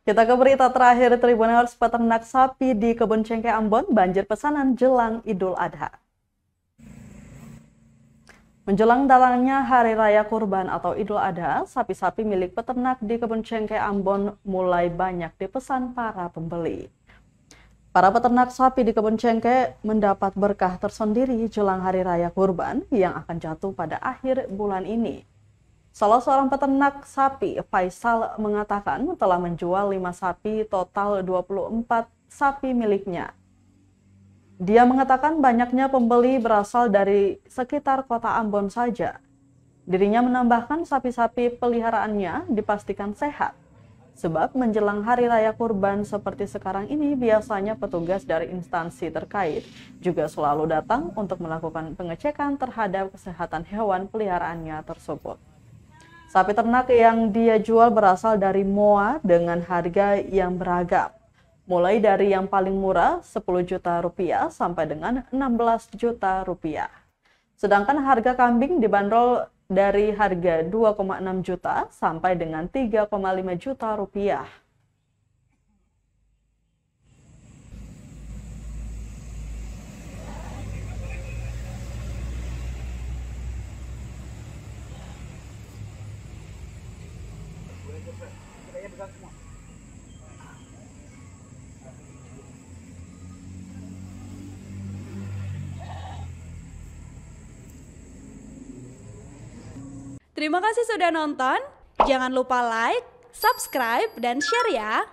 Kita ke berita terakhir, Tribuners peternak sapi di Kebun Cengkeh Ambon banjir pesanan jelang Idul Adha. Menjelang datangnya Hari Raya Kurban atau Idul Adha, sapi-sapi milik peternak di Kebun Cengkeh Ambon mulai banyak dipesan para pembeli. Para peternak sapi di Kebun Cengkeh mendapat berkah tersendiri jelang Hari Raya Kurban yang akan jatuh pada akhir bulan ini. Salah seorang peternak sapi, Faisal, mengatakan telah menjual 5 sapi, total 24 sapi miliknya. Dia mengatakan banyaknya pembeli berasal dari sekitar kota Ambon saja. Dirinya menambahkan sapi-sapi peliharaannya dipastikan sehat. Sebab menjelang Hari Raya Kurban seperti sekarang ini, biasanya petugas dari instansi terkait juga selalu datang untuk melakukan pengecekan terhadap kesehatan hewan peliharaannya tersebut. Sapi ternak yang dia jual berasal dari Moa dengan harga yang beragam. Mulai dari yang paling murah 10 juta rupiah sampai dengan 16 juta rupiah. Sedangkan harga kambing dibanderol dari harga 2,6 juta sampai dengan 3,5 juta rupiah. Terima kasih sudah nonton. Jangan lupa like, subscribe, dan share ya.